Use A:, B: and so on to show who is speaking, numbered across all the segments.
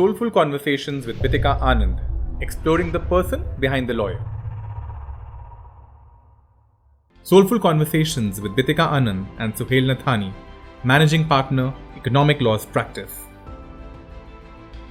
A: Soulful Conversations with Bithika Anand, exploring the person behind the lawyer. Soulful Conversations with Bithika Anand and Suhail Nathani, Managing Partner, Economic Laws Practice.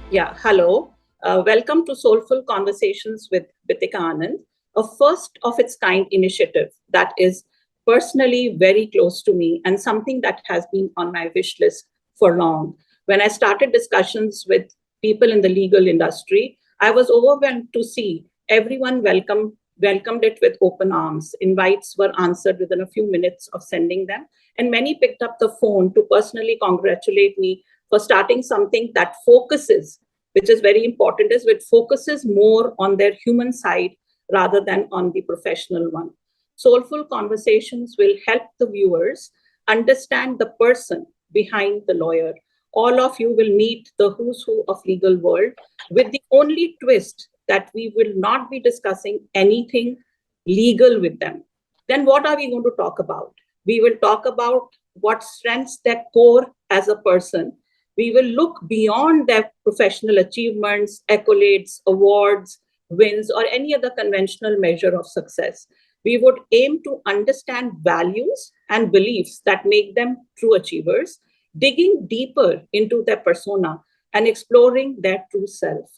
B: Yeah, hello. Welcome to Soulful Conversations with Bithika Anand, a first of its kind initiative that is personally very close to me and something that has been on my wish list for long. When I started discussions with people in the legal industry, I was overwhelmed to see everyone welcomed it with open arms. Invites were answered within a few minutes of sending them, and many picked up the phone to personally congratulate me for starting something that focuses, which is very important, is it focuses more on their human side rather than on the professional one. Soulful Conversations will help the viewers understand the person behind the lawyer. All of you will meet the who's who of legal world, with the only twist that we will not be discussing anything legal with them. Then what are we going to talk about? We will talk about what strengthens their core as a person. We will look beyond their professional achievements, accolades, awards, wins, or any other conventional measure of success. We would aim to understand values and beliefs that make them true achievers, digging deeper into their persona and exploring their true self.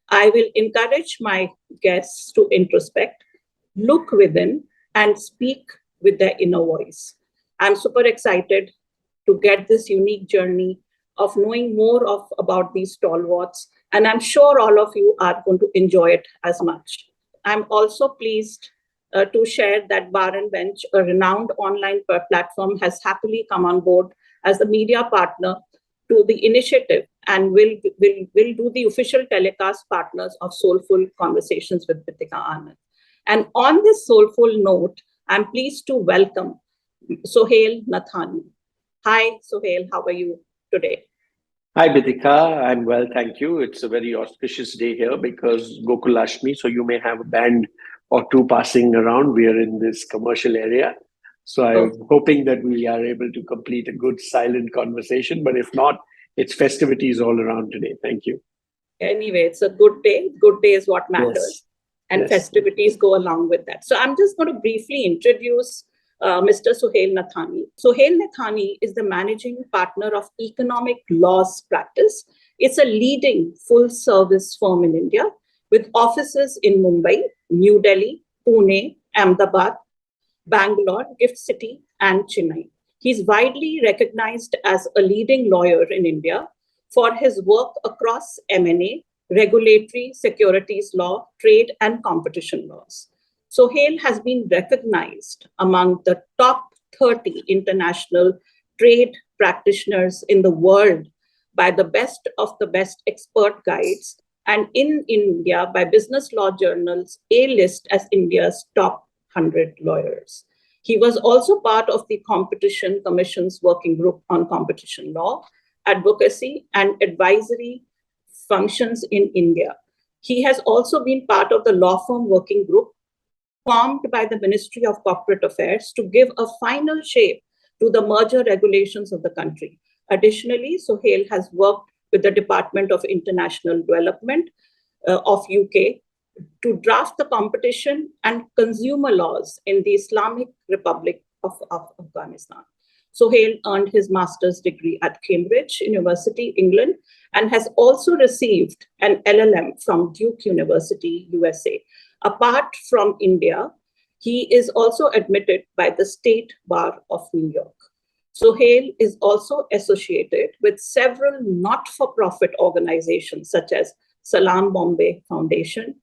B: I will encourage my guests to introspect, look within, and speak with their inner voice. I'm super excited to get this unique journey of knowing more about these stalwarts, and I'm sure all of you are going to enjoy it as much. I'm also pleased to share that Bar and Bench, a renowned online platform, has happily come on board as the media partner to the initiative and will do the official telecast partners of Soulful Conversations with Bithika Anand. And on this soulful note, I'm pleased to welcome Suhail Nathani. Hi, Suhail, how are you today?
C: Hi, Bithika. I'm well, thank you. It's a very auspicious day here because Gokulashmi, so you may have a band or two passing around. We are in this commercial area. So I'm hoping that we are able to complete a good silent conversation. But if not, it's festivities all around today. Thank you.
B: Anyway, it's a good day. Good day is what matters.
C: Yes.
B: And festivities go along with that. So I'm just going to briefly introduce Mr. Suhail Nathani. Suhail Nathani is the managing partner of Economic Laws Practice. It's a leading full-service firm in India with offices in Mumbai, New Delhi, Pune, Ahmedabad, Bangalore, Gift City, and Chennai. He's widely recognized as a leading lawyer in India for his work across M&A, regulatory, securities law, trade, and competition laws. Suhail has been recognized among the top 30 international trade practitioners in the world by the best of the best expert guides, and in India by Business Law Journal's A-list as India's top 100 lawyers. He was also part of the Competition Commission's working group on competition law, advocacy, and advisory functions in India. He has also been part of the law firm working group formed by the Ministry of Corporate Affairs to give a final shape to the merger regulations of the country. Additionally, Suhail has worked with the Department of International Development of UK to draft the competition and consumer laws in the Islamic Republic of Afghanistan. Suhail earned his master's degree at Cambridge University, England, and has also received an LLM from Duke University, USA. Apart from India, he is also admitted by the State Bar of New York. Suhail is also associated with several not-for-profit organizations such as Salam Bombay Foundation,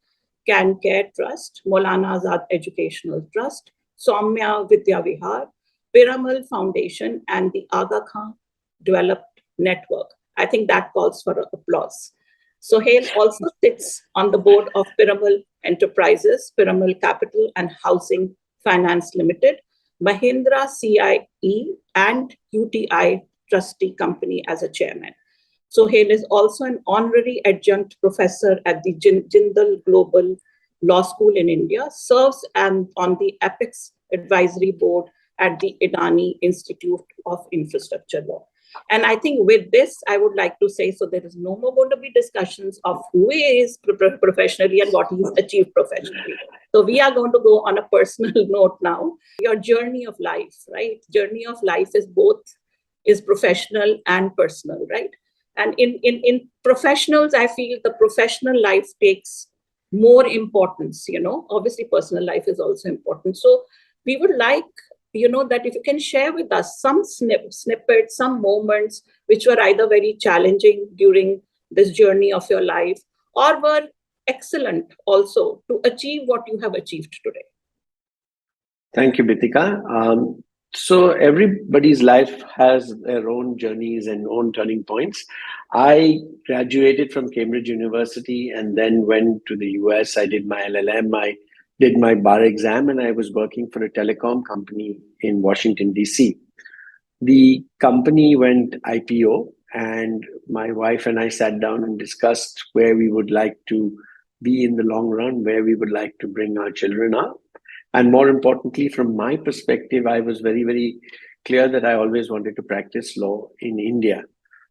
B: Can Care Trust, Maulana Azad Educational Trust, Soumya Vidya Vihar, Piramal Foundation, and the Aga Khan Developed Network. I think that calls for applause. Suhail also sits on the board of Piramal Enterprises, Piramal Capital and Housing Finance Limited, Mahindra CIE, and UTI Trustee Company as a chairman. Suhail is also an honorary adjunct professor at the Jindal Global Law School in India, serves on the Apex Advisory Board at the Adani Institute of Infrastructure Law. And I think with this, I would like to say, so there is no more going to be discussions of who he is professionally and what he's achieved professionally. So we are going to go on a personal note now. Your journey of life, right? Journey of life is both is professional and personal, right? And in professionals, I feel the professional life takes more importance, obviously personal life is also important. So we would like, that if you can share with us some snippets, some moments which were either very challenging during this journey of your life or were excellent also to achieve what you have achieved today.
C: Thank you, Bithika. So everybody's life has their own journeys and own turning points. I graduated from Cambridge University and then went to the US. I did my LLM, I did my bar exam, and I was working for a telecom company in Washington, DC. The company went IPO, and my wife and I sat down and discussed where we would like to be in the long run, where we would like to bring our children up. And more importantly, from my perspective, I was very, very clear that I always wanted to practice law in India.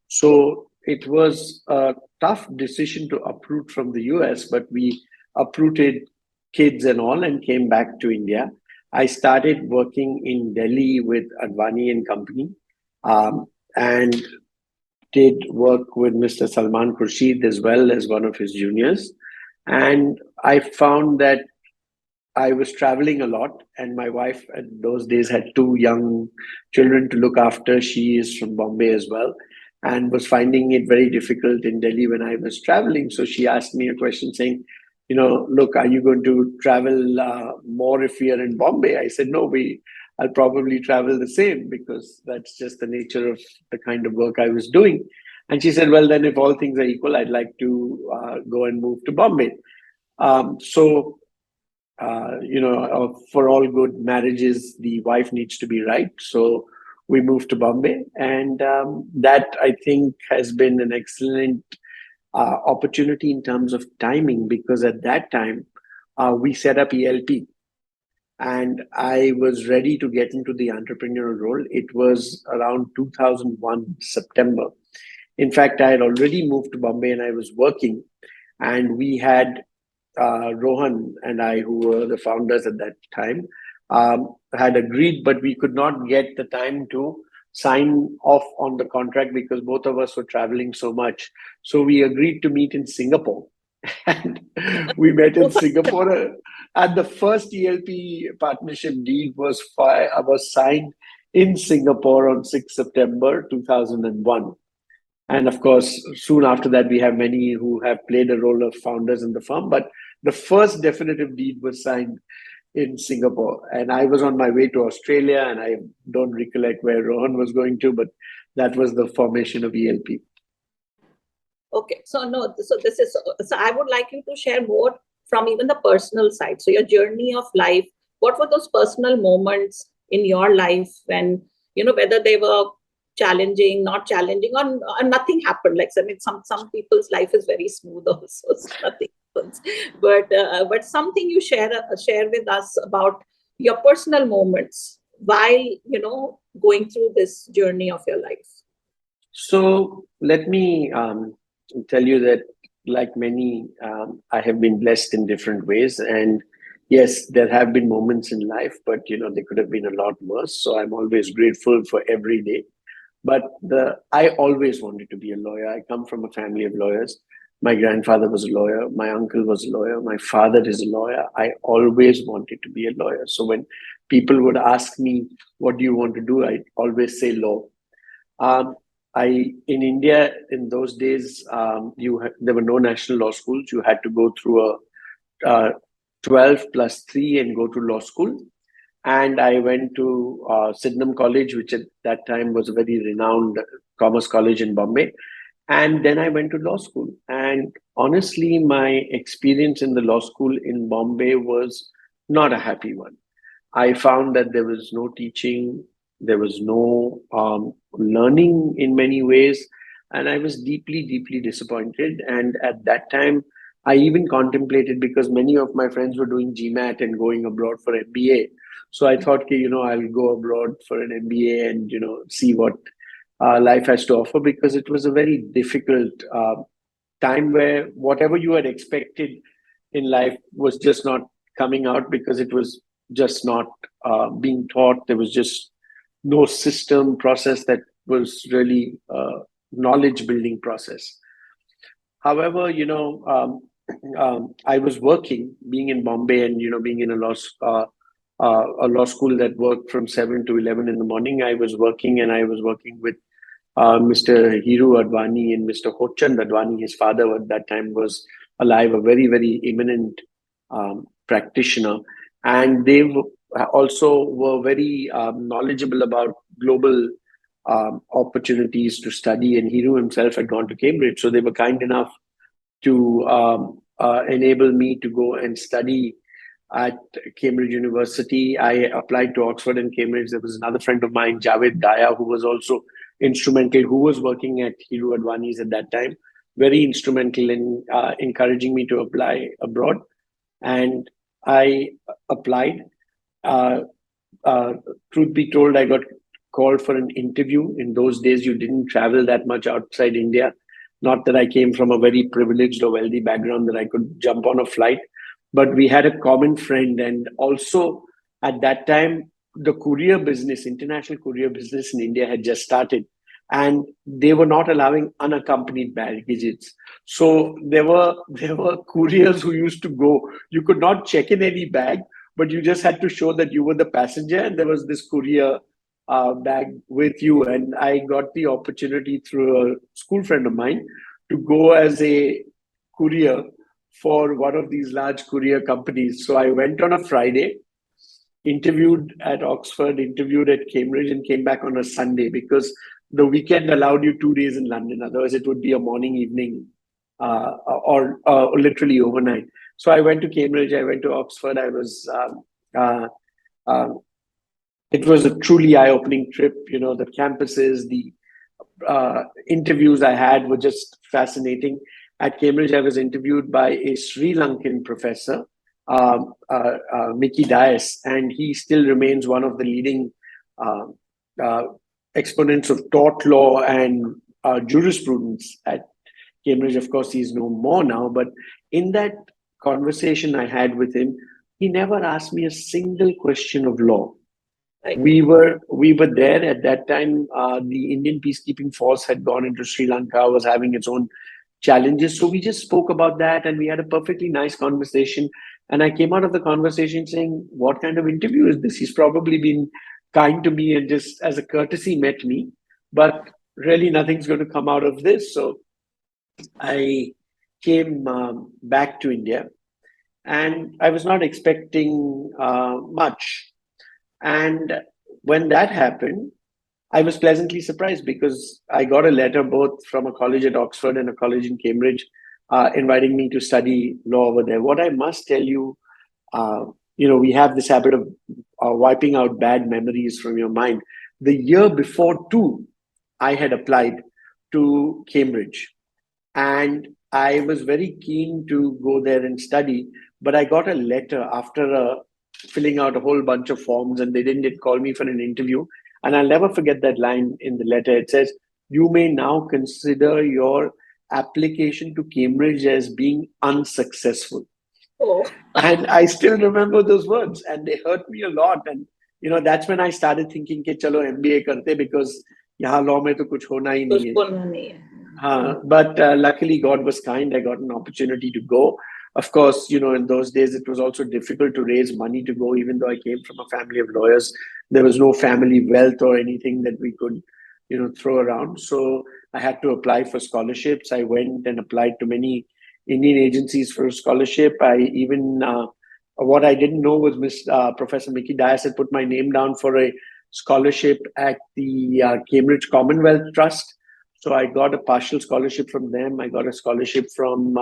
C: So it was a tough decision to uproot from the US, but we uprooted kids and all and came back to India. I started working in Delhi with Advani and Company, and did work with Mr. Salman Khurshid as well as one of his juniors. And I found that I was traveling a lot, and my wife at those days had two young children to look after. She is from Bombay as well, and was finding it very difficult in Delhi when I was traveling. So she asked me a question saying, look, are you going to travel more if we are in Bombay? I said, no, I'll probably travel the same because that's just the nature of the kind of work I was doing. And she said, well, then if all things are equal, I'd like to go and move to Bombay. For all good marriages, the wife needs to be right. So we moved to Bombay, and that I think has been an excellent opportunity in terms of timing, because at that time we set up ELP, and I was ready to get into the entrepreneurial role. It was around 2001 September. In fact, I had already moved to Bombay and I was working, and we had Rohan and I, who were the founders at that time, had agreed, but we could not get the time to sign off on the contract because both of us were traveling so much. So we agreed to meet in Singapore. And we met in Singapore, and the first ELP partnership deed was signed in Singapore on 6 September 2001. And of course, soon after that, we have many who have played a role of founders in the firm. But the first definitive deed was signed in Singapore. And I was on my way to Australia, and I don't recollect where Rohan was going to, but that was the formation of ELP.
B: Okay, so I would like you to share more from even the personal side. So your journey of life, what were those personal moments in your life when, whether they were challenging, not challenging, or nothing happened? Like, some people's life is very smooth also, so nothing happens. But something you share with us about your personal moments while, going through this journey of your life.
C: So let me tell you that, like many, I have been blessed in different ways. And yes, there have been moments in life, but they could have been a lot worse. So I'm always grateful for every day. But I always wanted to be a lawyer. I come from a family of lawyers. My grandfather was a lawyer. My uncle was a lawyer. My father is a lawyer. I always wanted to be a lawyer. So when people would ask me, what do you want to do? I always say law. In India, in those days, there were no national law schools. You had to go through a 12 plus 3 and go to law school. And I went to Sydenham College, which at that time was a very renowned commerce college in Bombay. And then I went to law school. And honestly, my experience in the law school in Bombay was not a happy one. I found that there was no teaching, there was no learning in many ways. And I was deeply, deeply disappointed. And at that time, I even contemplated, because many of my friends were doing GMAT and going abroad for MBA. So I thought, I'll go abroad for an MBA and, see what life has to offer, because it was a very difficult time where whatever you had expected in life was just not coming out, because it was just not being taught. There was just no system process that was really knowledge building process. However, I was working, being in Bombay, and being in a law school that worked from 7 to 11 in the morning. I was working, and I was working with Mr. Hiru Advani and Mr. Hochand Advani. His father at that time was alive, a very, very eminent practitioner. And they also were very knowledgeable about global opportunities to study. And Hiru himself had gone to Cambridge. So they were kind enough to enable me to go and study at Cambridge University. I applied to Oxford and Cambridge. There was another friend of mine, Javed Gaya, who was also instrumental, who was working at Hiru Advani's at that time, very instrumental in encouraging me to apply abroad. And I applied. Truth be told, I got called for an interview. In those days, you didn't travel that much outside India. Not that I came from a very privileged or wealthy background that I could jump on a flight, but we had a common friend. And also at that time, the courier business, international courier business in India had just started, and they were not allowing unaccompanied baggages. So there were couriers who used to go. You could not check in any bag, but you just had to show that you were the passenger, and there was this courier bag with you. And I got the opportunity through a school friend of mine to go as a courier for one of these large courier companies. So I went on a Friday, interviewed at Oxford, interviewed at Cambridge, and came back on a Sunday, because the weekend allowed you 2 days in London. Otherwise, it would be a morning, evening, or literally overnight. So I went to Cambridge, I went to Oxford. It was a truly eye-opening trip. The campuses, the interviews I had were just fascinating. At Cambridge, I was interviewed by a Sri Lankan professor, Mickey Dias, and he still remains one of the leading exponents of tort law and jurisprudence at Cambridge. Of course, he's no more now, but in that conversation I had with him, he never asked me a single question of law. We were there at that time. The Indian peacekeeping force had gone into Sri Lanka, was having its own challenges. So we just spoke about that, and we had a perfectly nice conversation. And I came out of the conversation saying, what kind of interview is this? He's probably been kind to me and just as a courtesy met me, but really nothing's going to come out of this. So I came back to India, and I was not expecting much. And when that happened, I was pleasantly surprised, because I got a letter both from a college at Oxford and a college in Cambridge inviting me to study law over there. What I must tell you, we have this habit of wiping out bad memories from your mind. The year before too, I had applied to Cambridge, and I was very keen to go there and study, but I got a letter after filling out a whole bunch of forms, and they didn't call me for an interview. And I'll never forget that line in the letter. It says, "You may now consider your application to Cambridge as being unsuccessful."
B: Oh.
C: And I still remember those words, and they hurt me a lot. And that's when I started thinking कि चलो MBA करते, because यहाँ law में तो कुछ होना ही नहीं है. But luckily God was kind. I got an opportunity to go. Of course, in those days it was also difficult to raise money to go, even though I came from a family of lawyers. There was no family wealth or anything that we could throw around. So I had to apply for scholarships. I went and applied to many Indian agencies for a scholarship. I even, what I didn't know was Professor Mickey Dias had put my name down for a scholarship at the Cambridge Commonwealth Trust. So I got a partial scholarship from them. I got a scholarship from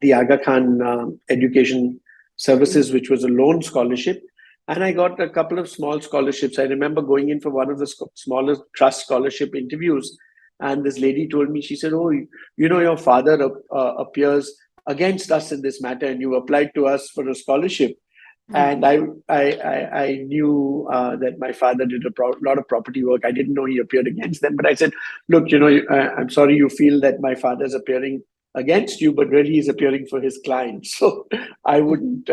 C: the Aga Khan Education Services, which was a loan scholarship. And I got a couple of small scholarships. I remember going in for one of the smaller trust scholarship interviews. And this lady told me, she said, "Oh, your father appears against us in this matter, and you applied to us for a scholarship." And I knew that my father did a lot of property work. I didn't know he appeared against them, but I said, "Look, I'm sorry you feel that my father's appearing against you, but really he's appearing for his clients. So I wouldn't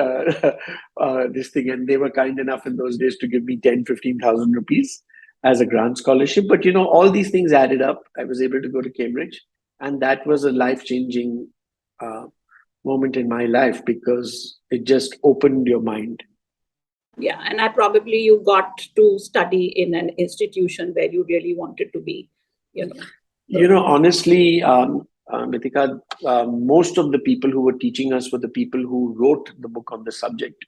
C: this thing." And they were kind enough in those days to give me 10,000-15,000 rupees as a grant scholarship. But all these things added up. I was able to go to Cambridge, and that was a life-changing moment in my life because it just opened your mind.
B: Yeah, and you got to study in an institution where you really wanted to be,
C: Honestly, Bithika, most of the people who were teaching us were the people who wrote the book on the subject.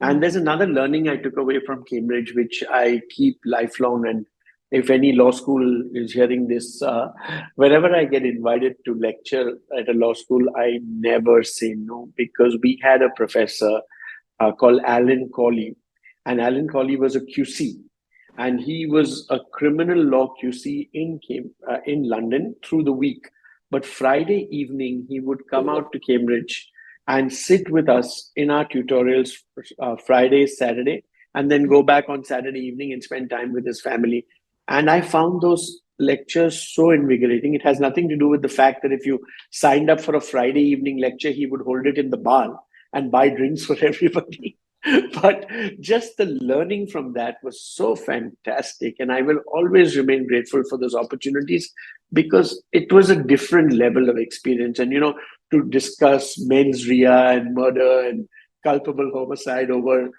C: And there's another learning I took away from Cambridge, which I keep lifelong. And if any law school is hearing this, whenever I get invited to lecture at a law school, I never say no, because we had a professor called Alan Corley. And Alan Corley was a QC. And he was a criminal law QC in London through the week. But Friday evening, he would come out to Cambridge and sit with us in our tutorials Friday, Saturday, and then go back on Saturday evening and spend time with his family. And I found those lectures so invigorating. It has nothing to do with the fact that if you signed up for a Friday evening lecture, he would hold it in the bar and buy drinks for everybody. But just the learning from that was so fantastic. And I will always remain grateful for those opportunities because it was a different level of experience. And, to discuss mens rea and murder and culpable homicide over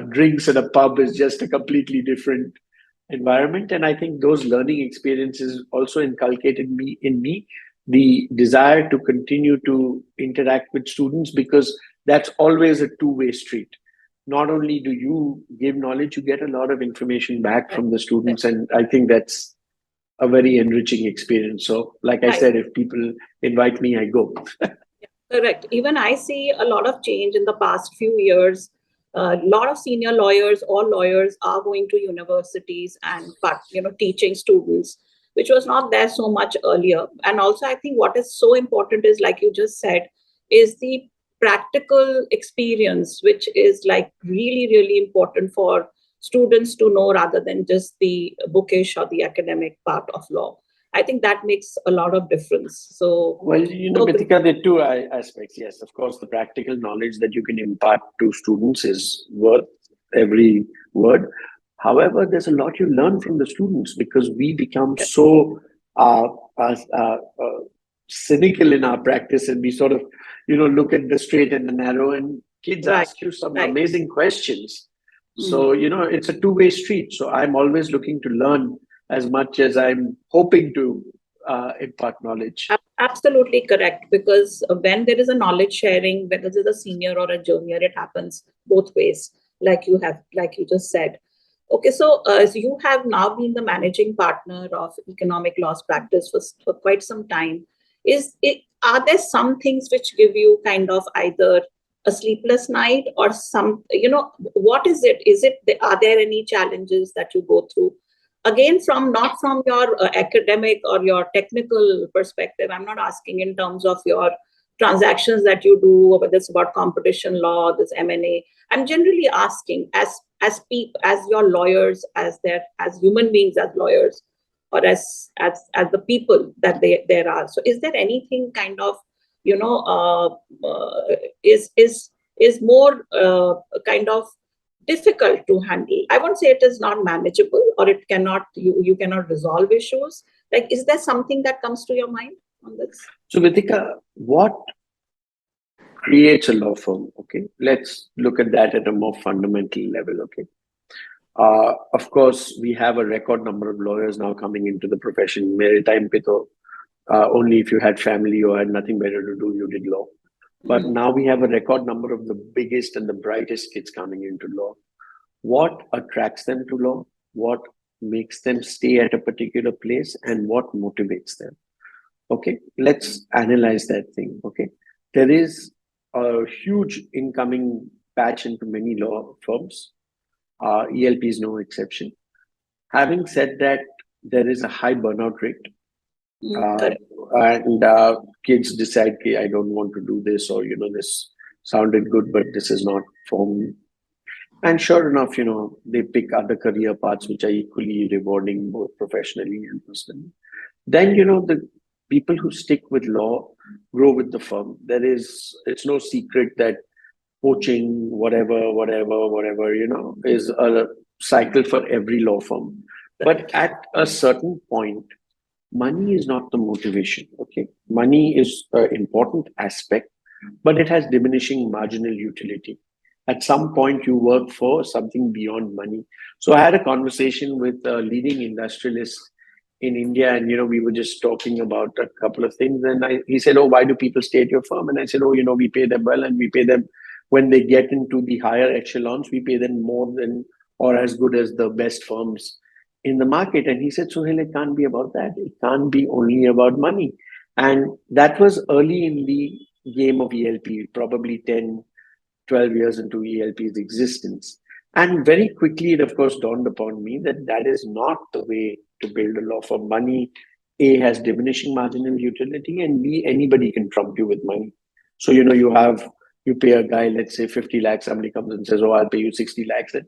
C: drinks at a pub is just a completely different environment. And I think those learning experiences also inculcated in me the desire to continue to interact with students, because that's always a two-way street. Not only do you give knowledge, you get a lot of information back from the students. And I think that's a very enriching experience. So like I said, if people invite me, I go.
B: Correct. Even I see a lot of change in the past few years. A lot of senior lawyers, all lawyers are going to universities and teaching students, which was not there so much earlier. And also, I think what is so important is, like you just said, is the practical experience, which is like really, really important for students to know rather than just the bookish or the academic part of law. I think that makes a lot of difference. So,
C: well, Bithika, there are two aspects. Yes, of course, the practical knowledge that you can impart to students is worth every word. However, there's a lot you learn from the students because we become so cynical in our practice, and we sort of, look at the straight and the narrow, and kids ask you some amazing questions. So, it's a two-way street. So I'm always looking to learn as much as I'm hoping to impart knowledge.
B: Absolutely correct. Because when there is a knowledge sharing, whether it's a senior or a junior, it happens both ways, like you just said. Okay, so you have now been the managing partner of economic laws practice for quite some time. Are there some things which give you kind of either a sleepless night or some, what is it? Are there any challenges that you go through? Again, not from your academic or your technical perspective. I'm not asking in terms of your transactions that you do, or whether it's about competition law, this M&A. I'm generally asking as people, as your lawyers, as human beings, as lawyers, or as the people that there are. So is there anything kind of, is more kind of difficult to handle? I won't say it is not manageable, or it cannot, you cannot resolve issues. Like, is there something that comes to your mind on this?
C: So, Bithika, what creates a law firm? Okay, let's look at that at a more fundamental level. Okay, of course, we have a record number of lawyers now coming into the profession. Mere time pito, only if you had family or had nothing better to do, you did law. But now we have a record number of the biggest and the brightest kids coming into law. What attracts them to law? What makes them stay at a particular place? And what motivates them? Okay, let's analyze that thing. Okay, there is a huge incoming patch into many law firms. ELP is no exception. Having said that, there is a high burnout rate. And kids decide, I don't want to do this, or this sounded good, but this is not for me. And sure enough, they pick other career paths which are equally rewarding, both professionally and personally. Then, the people who stick with law grow with the firm. It's no secret that poaching, whatever, is a cycle for every law firm. But at a certain point, money is not the motivation. Okay. Money is an important aspect, but it has diminishing marginal utility. At some point, you work for something beyond money. So I had a conversation with a leading industrialist in India, and we were just talking about a couple of things. And he said, "Oh, why do people stay at your firm?" And I said, "Oh, we pay them well, and we pay them when they get into the higher echelons. We pay them more than or as good as the best firms in the market." And he said, "Suhail, it can't be about that. It can't be only about money." And that was early in the game of ELP, probably 10, 12 years into ELP's existence. And very quickly, it of course dawned upon me that that is not the way to build a law firm. Money, A, has diminishing marginal utility, and B, anybody can trump you with money. So, you pay a guy, let's say 50 lakhs, somebody comes and says, "Oh, I'll pay you 60 lakhs. And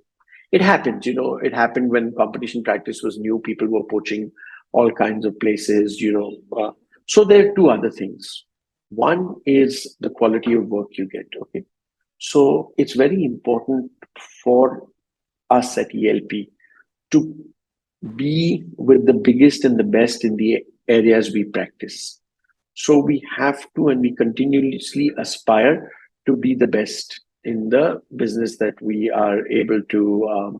C: it happens, it happened when competition practice was new. People were poaching all kinds of places, So there are two other things. One is the quality of work you get, okay? So it's very important for us at ELP to be with the biggest and the best in the areas we practice. So we have to, and we continuously aspire to be the best in the business that we are able to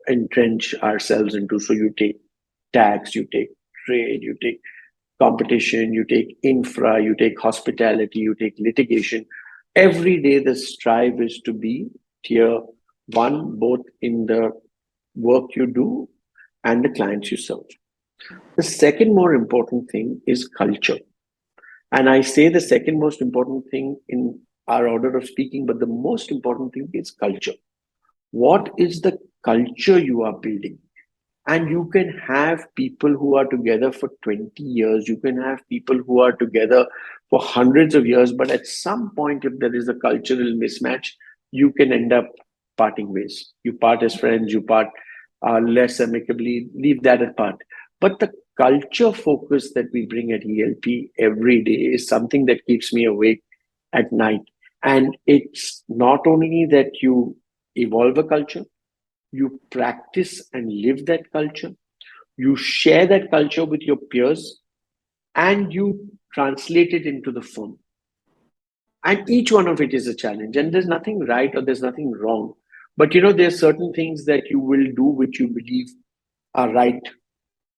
C: entrench ourselves into. So you take tax, you take trade, you take competition, you take infra, you take hospitality, you take litigation. Every day the strive is to be tier one, both in the work you do and the clients you serve. The second more important thing is culture. And I say the second most important thing in our order of speaking, but the most important thing is culture. What is the culture you are building? And you can have people who are together for 20 years. You can have people who are together for hundreds of years. But at some point, if there is a cultural mismatch, you can end up parting ways. You part as friends, you part less amicably, leave that apart. But the culture focus that we bring at ELP every day is something that keeps me awake at night. And it's not only that you evolve a culture, you practice and live that culture, you share that culture with your peers, and you translate it into the firm. And each one of it is a challenge. And there's nothing right or there's nothing wrong. But there's certain things that you will do which you believe are right.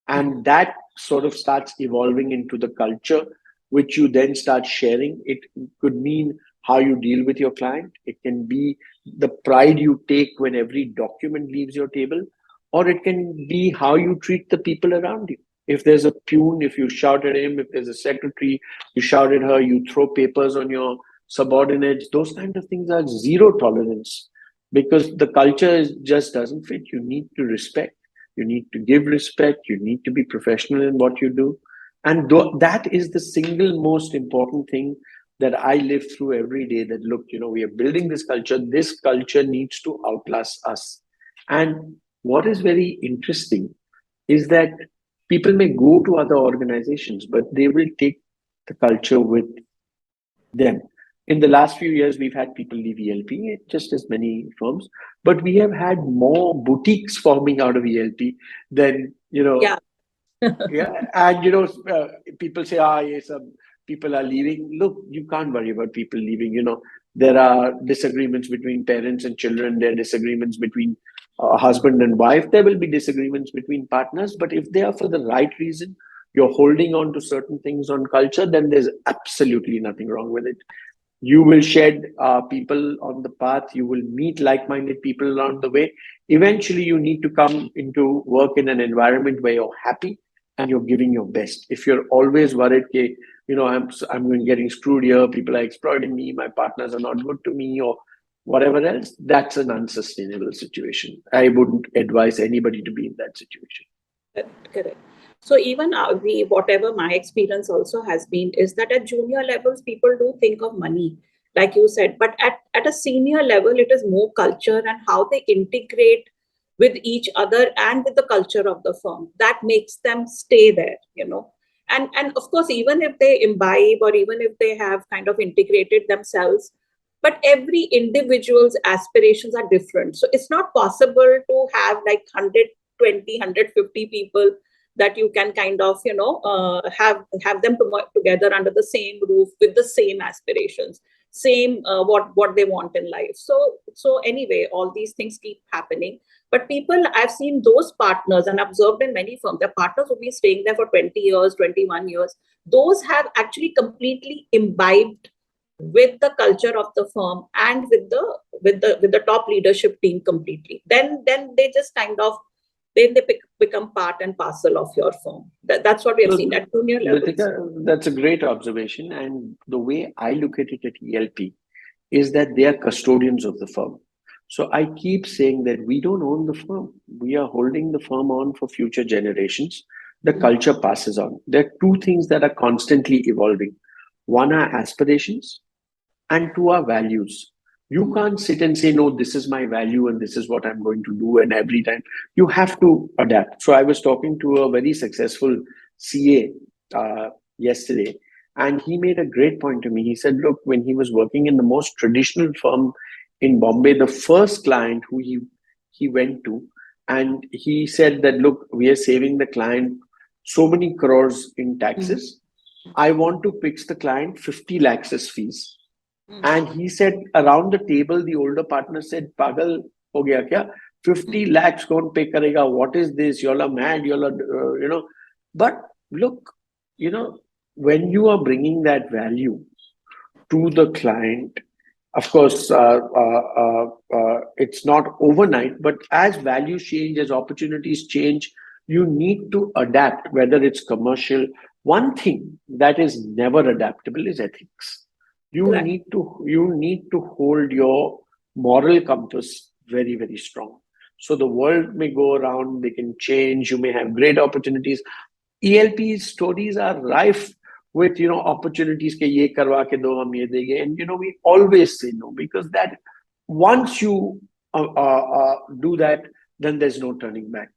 C: And that sort of starts evolving into the culture, which you then start sharing. It could mean how you deal with your client. It can be the pride you take when every document leaves your table, or it can be how you treat the people around you. If there's a peon, if you shout at him, if there's a secretary, you shout at her, you throw papers on your subordinates, those kind of things are zero tolerance, because the culture just doesn't fit. You need to respect. You need to give respect. You need to be professional in what you do. And that is the single most important thing that I live through every day. That, look, we are building this culture. This culture needs to outlast us. And what is very interesting is that people may go to other organizations, but they will take the culture with them. In the last few years, we've had people leave ELP, just as many firms, but we have had more boutiques forming out of ELP than,
B: Yeah.
C: yeah. And, people say, yes, people are leaving. Look, you can't worry about people leaving. There are disagreements between parents and children. There are disagreements between husband and wife. There will be disagreements between partners. But if they are for the right reason, you're holding on to certain things on culture, then there's absolutely nothing wrong with it. You will shed people on the path. You will meet like-minded people along the way. Eventually, you need to come into work in an environment where you're happy and you're giving your best. If you're always worried, okay, I'm getting screwed here, people are exploiting me, my partners are not good to me, or whatever else, that's an unsustainable situation. I wouldn't advise anybody to be in that situation.
B: Correct. So even whatever my experience also has been, is that at junior levels, people do think of money like you said. But at a senior level, it is more culture and how they integrate with each other and with the culture of the firm that makes them stay there, and of course, even if they imbibe or even if they have kind of integrated themselves, but every individual's aspirations are different. So it's not possible to have like 120, people that you can kind of, have them together under the same roof with the same aspirations, same what they want in life. So anyway, all these things keep happening. But people, I've seen those partners and observed in many firms, the partners who've been staying there for 20 years, 21 years, those have actually completely imbibed with the culture of the firm and with the top leadership team completely. Then they just kind of become part and parcel of your firm. That's what we have seen at junior levels.
C: That's a great observation. And the way I look at it at ELP is that they are custodians of the firm. So I keep saying that we don't own the firm. We are holding the firm on for future generations. The culture passes on. There are two things that are constantly evolving. One are aspirations and two are values. You can't sit and say, no, this is my value and this is what I'm going to do. And every time you have to adapt. So I was talking to a very successful CA yesterday, and he made a great point to me. He said, look, when he was working in the most traditional firm in Bombay, the first client who he went to, and he said that, look, we are saving the client so many crores in taxes. I want to pitch the client 50 lakhs as fees. And he said, around the table, the older partner said, Pagal ho gaya kya? 50 lakhs kaun pay karega? What is this? Y'all are mad. Y'all are, But look, when you are bringing that value to the client, of course, it's not overnight, but as values change, as opportunities change, you need to adapt, whether it's commercial. One thing that is never adaptable is ethics. You need to hold your moral compass very, very strong. So the world may go around, they can change, you may have great opportunities. ELP stories are rife with opportunities ke ye karwa ke do, hum ye denge. And we always say no, because that once you do that, then there's no turning back.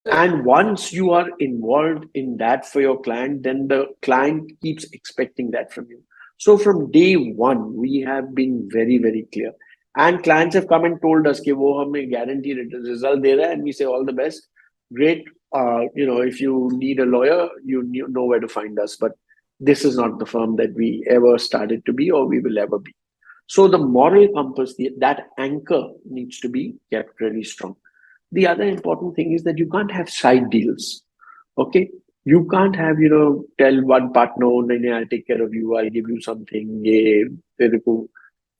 C: And once you are involved in that for your client, then the client keeps expecting that from you. So from day one, we have been very, very clear. And clients have come and told us that wo hame guaranteed result de raha hai, and we say all the best. Great. If you need a lawyer, you know where to find us. But this is not the firm that we ever started to be or we will ever be. So the moral compass, that anchor needs to be kept really strong. The other important thing is that you can't have side deals. Okay. You can't have, tell one partner, oh, I'll take care of you, I'll give you something.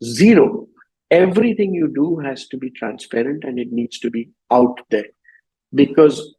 C: Zero. Everything you do has to be transparent and it needs to be out there. Because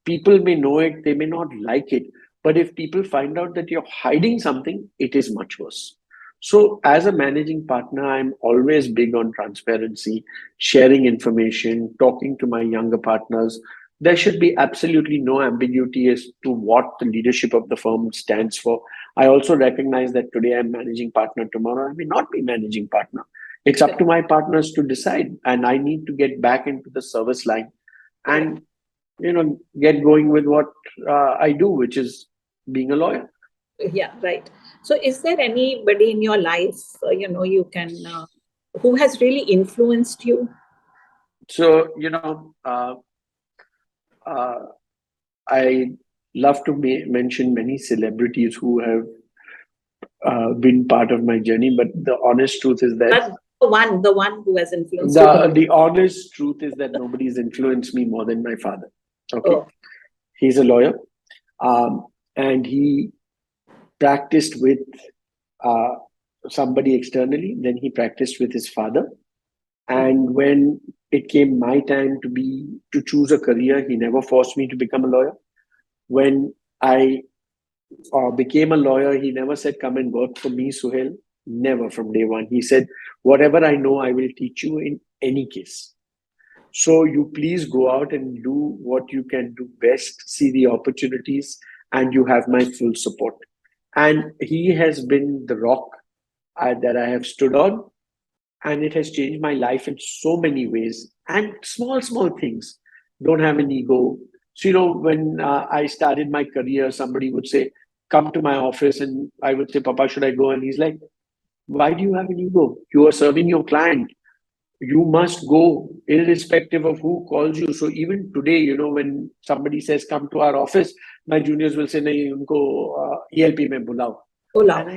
C: people may know it, they may not like it. But if people find out that you're hiding something, it is much worse. So as a managing partner, I'm always big on transparency, sharing information, talking to my younger partners. There should be absolutely no ambiguity as to what the leadership of the firm stands for. I also recognize that today I'm managing partner, tomorrow I may not be managing partner. It's up to my partners to decide, and I need to get back into the service line and get going with what I do, which is being a lawyer.
B: Yeah, right. So is there anybody in your life, you can, who has really influenced you?
C: So, I love to mention many celebrities who have been part of my journey, but the honest truth is that
B: the one who has influenced you.
C: The honest truth is that nobody's influenced me more than my father. Okay, He's a lawyer, and he practiced with somebody externally. Then he practiced with his father, and when it came my time to choose a career, he never forced me to become a lawyer. When I became a lawyer, he never said, come and work for me, Suhail. Never, from day one. He said, whatever I know, I will teach you in any case. So you please go out and do what you can do best, see the opportunities, and you have my full support. And he has been the rock that I have stood on, and it has changed my life in so many ways. And small things. Don't have an ego. So, when I started my career, somebody would say, "Come to my office," and I would say, "Papa, should I go?" And he's like, "Why do you have an ego? You are serving your client. You must go irrespective of who calls you." So even today, when somebody says, "Come to our office," my juniors will say, "Nahi, unko ELP mein bulao."
B: Hola.
C: And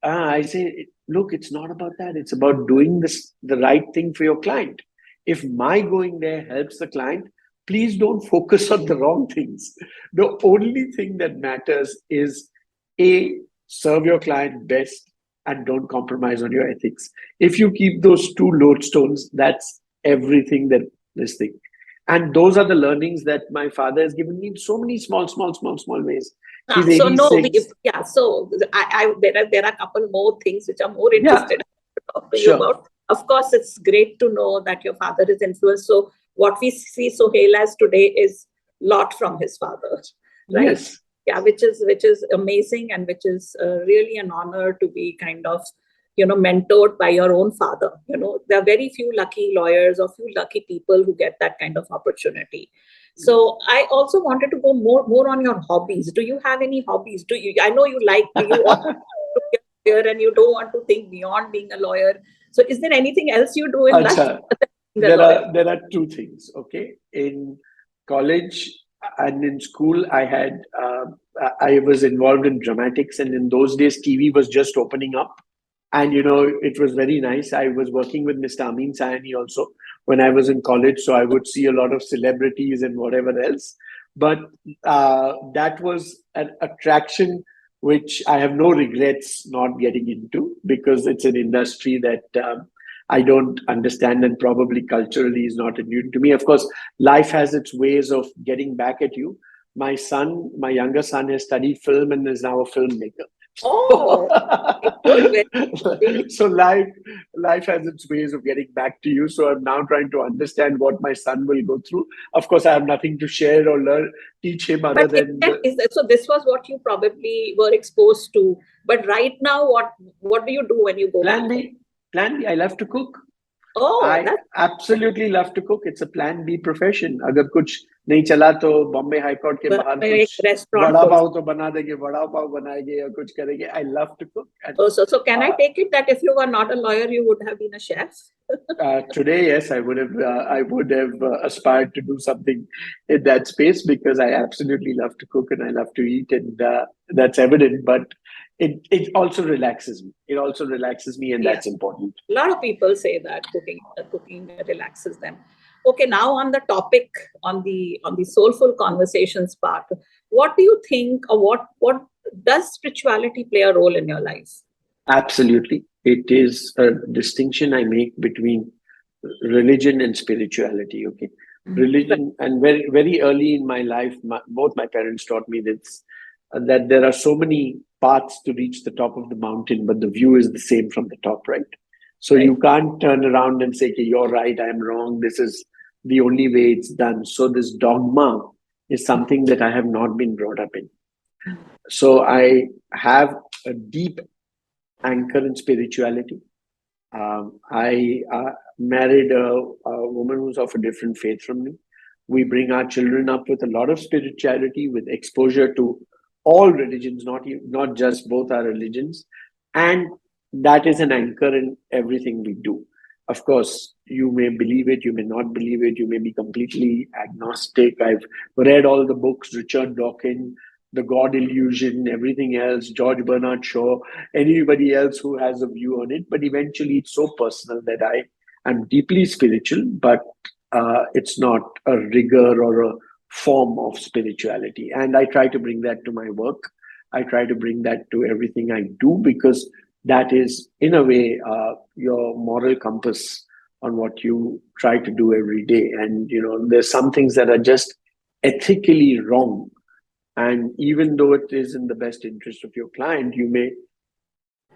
C: I say, look, it's not about that. It's about doing the right thing for your client. If my going there helps the client, please don't focus on the wrong things. The only thing that matters is serve your client best and don't compromise on your ethics. If you keep those two lodestones, that's everything that this thing. And those are the learnings that my father has given me in so many small ways. He's
B: So no,
C: 86.
B: yeah. So there are a couple more things which I'm more
C: Yeah,
B: interested to talk to you
C: sure.
B: about. Of course, it's great to know that your father is influenced. So what we see Sohail as today is lot from his father, right?
C: Yes.
B: Yeah, which is amazing, and which is really an honor to be kind of mentored by your own father. There are very few lucky lawyers or few lucky people who get that kind of opportunity. So I also wanted to go more on your hobbies. Do you have any hobbies? I know you want to be a lawyer and you don't want to think beyond being a lawyer. So is there anything else you do in life
C: Acha,
B: other than being a lawyer?
C: there are two things. Okay, in college and in school, I was involved in dramatics, and in those days, TV was just opening up, and it was very nice. I was working with Mr. Amin Sayani also when I was in college, so I would see a lot of celebrities and whatever else. But that was an attraction which I have no regrets not getting into, because it's an industry that I don't understand, and probably culturally is not new to me. Of course, life has its ways of getting back at you. My younger son, has studied film and is now a filmmaker.
B: Oh, good. Very,
C: So life has its ways of getting back to you. So I'm now trying to understand what my son will go through. Of course, I have nothing to share or teach him other
B: but
C: than
B: so this was what you probably were exposed to. But right now, what do you do when you go back
C: plan
B: home?
C: B. Plan B. I love to cook.
B: Oh,
C: I
B: that's
C: absolutely love to cook. It's a plan B profession. अगर कुछ नहीं चला तो Bombay high court के बाहर
B: एक
C: कुछ
B: restaurant
C: vada
B: खोल.
C: पाव तो बना देंगे, वड़ा पाव बनाएंगे या कुछ करेंगे. I love to cook. And
B: Oh, so can I
C: uh,
B: take it that if you were not a lawyer, you would have been a chef?
C: today, yes, I would have aspired to do something in that space, because I absolutely love to cook and I love to eat, and that's evident. But it also relaxes me. It also relaxes me, and
B: Yeah.
C: that's important.
B: A lot of people say that cooking relaxes them. Okay, now on the topic, on the soulful conversations part, what do you think, or what does spirituality play a role in your life?
C: Absolutely, it is a distinction I make between religion and spirituality. Okay, religion, and very early in my life, both my parents taught me this, that there are so many paths to reach the top of the mountain, but the view is the same from the top, right? So
B: Right.
C: you can't turn around and say, "Okay, you're right, I'm wrong. This is the only way it's done." So this dogma is something that I have not been brought up in. So I have a deep anchor in spirituality. I married a woman who's of a different faith from me. We bring our children up with a lot of spirituality, with exposure to all religions, not just both our religions, and that is an anchor in everything we do. Of course, you may believe it, you may not believe it, you may be completely agnostic. I've read all the books, Richard Dawkins, The God Illusion, everything else, George Bernard Shaw, anybody else who has a view on it. But eventually, it's so personal that I am deeply spiritual, but it's not a rigor or a form of spirituality. And I try to bring that to my work. I try to bring that to everything I do, because that is, in a way, your moral compass on what you try to do every day. And, there's some things that are just ethically wrong. And even though it is in the best interest of your client, you may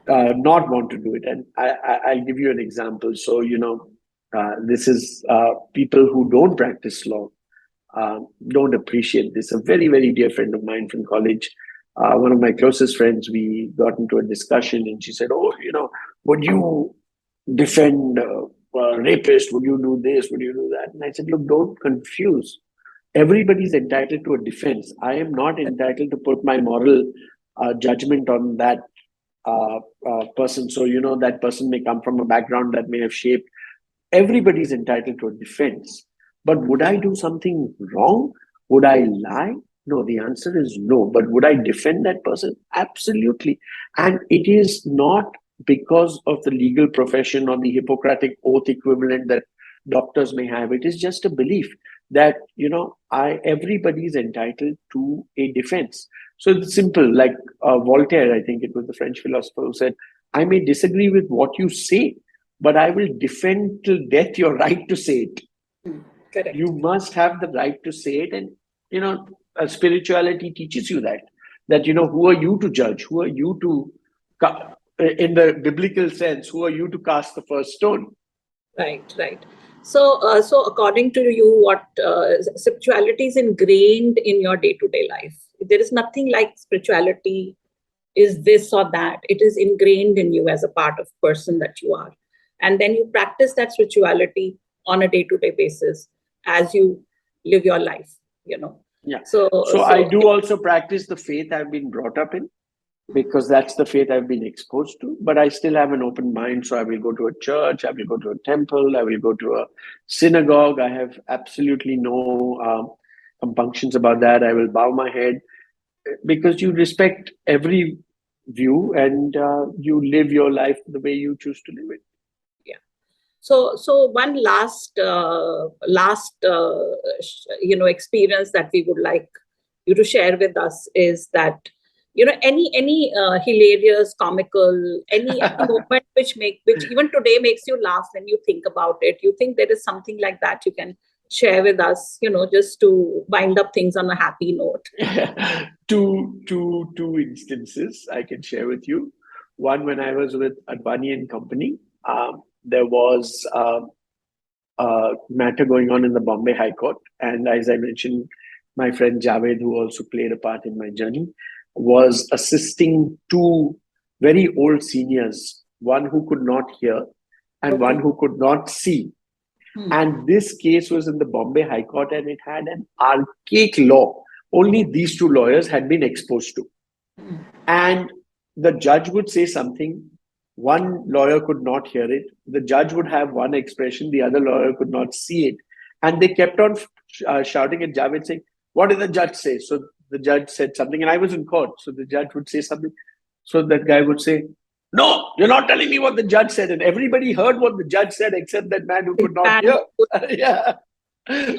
C: not want to do it. And I'll give you an example. So, this is people who don't practice law don't appreciate this. A very, very dear friend of mine from college one of my closest friends, we got into a discussion and she said, "Oh, would you defend a rapist? Would you do this? Would you do that?" And I said, "Look, don't confuse. Everybody's entitled to a defense. I am not entitled to put my moral judgment on that person. So, that person may come from a background that may have shaped. Everybody's entitled to a defense. But would I do something wrong? Would I lie? No, the answer is no. But would I defend that person? Absolutely. And it is not because of the legal profession or the Hippocratic oath equivalent that doctors may have. It is just a belief that, everybody is entitled to a defense. So it's simple, like Voltaire, I think it was the French philosopher who said, "I may disagree with what you say, but I will defend till death your right to say it."
B: Correct.
C: You must have the right to say it. And, spirituality teaches you that, who are you to judge? Who are you to, in the biblical sense, who are you to cast the first stone?
B: Right, right. So according to you, what spirituality is ingrained in your day-to-day life? There is nothing like spirituality is this or that. It is ingrained in you as a part of person that you are. And then you practice that spirituality on a day-to-day basis as you live your life,
C: Yeah.
B: So
C: I do also practice the faith I've been brought up in, because that's the faith I've been exposed to. But I still have an open mind. So I will go to a church, I will go to a temple, I will go to a synagogue. I have absolutely no compunctions about that. I will bow my head, because you respect every view and you live your life the way you choose to live it.
B: So one last experience that we would like you to share with us is that any hilarious, comical, any moment which even today makes you laugh when you think about it. You think there is something like that you can share with us, just to wind up things on a happy note.
C: Two instances I can share with you. One, when I was with Advani and Company, there was a matter going on in the Bombay High Court. And as I mentioned, my friend Javed, who also played a part in my journey, was assisting two very old seniors, one who could not hear and one who could not see. And this case was in the Bombay High Court, and it had an archaic law. Only these two lawyers had been exposed to. And the judge would say something. One lawyer could not hear it. The judge would have one expression. The other lawyer could not see it. And they kept on shouting at Javed, saying, "What did the judge say?" So the judge said something, and I was in court. So the judge would say something. So that guy would say, "No, you're not telling me what the judge said." And everybody heard what the judge said except that man who could not hear. Yeah.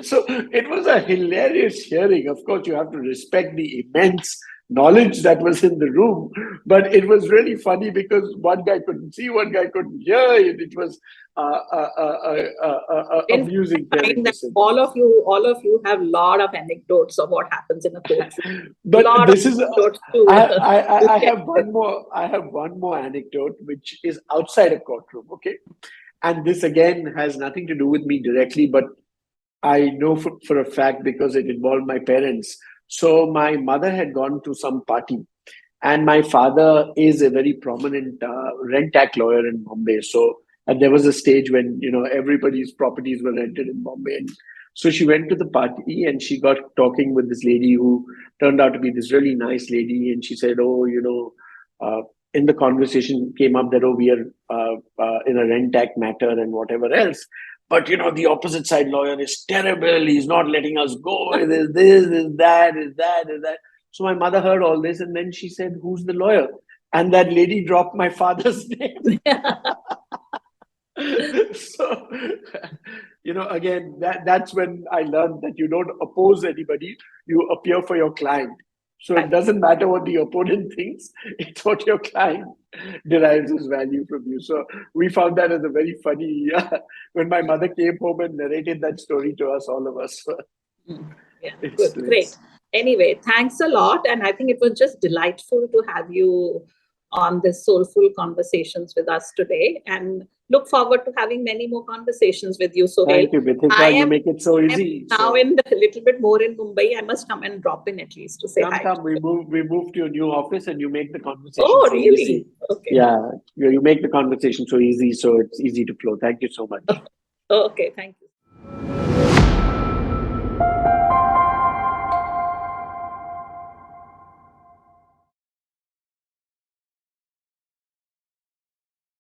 C: So it was a hilarious hearing. Of course, you have to respect the immense knowledge that was in the room, but it was really funny because one guy couldn't see, one guy couldn't hear, and it was amusing.
B: All of you have a lot of anecdotes of what happens in a courtroom.
C: But this is I have one more anecdote which is outside a courtroom. Okay, and this again has nothing to do with me directly, but I know for a fact because it involved my parents. So my mother had gone to some party, and my father is a very prominent rent tax lawyer in Bombay. So, and there was a stage when everybody's properties were rented in Bombay. And so she went to the party and she got talking with this lady who turned out to be this really nice lady. And she said, "Oh, in the conversation came up that, oh, we are in a rent tax matter and whatever else. But, the opposite side lawyer is terrible. He's not letting us go. There's this, there's that, is that, is that." So my mother heard all this, and then she said, "Who's the lawyer?" And that lady dropped my father's name. So, again, that's when I learned that you don't oppose anybody. You appear for your client. So it doesn't matter what the opponent thinks. It's what your client derives as value from you. So we found that as a very funny, when my mother came home and narrated that story to us, all of us.
B: Yeah, good, great. Anyway, thanks a lot. And I think it was just delightful to have you on this soulful conversations with us today, and look forward to having many more conversations with you, Sohail.
C: Thank you, Bithika. You make it so easy.
B: Now in a little bit more in Mumbai. I must come and drop in at least to say hi.
C: Come. We move to your new office and you make the conversation
B: Oh,
C: so
B: really?
C: easy.
B: Okay.
C: Yeah, you make the conversation so easy, so it's easy to flow. Thank you so much.
B: Okay, thank you.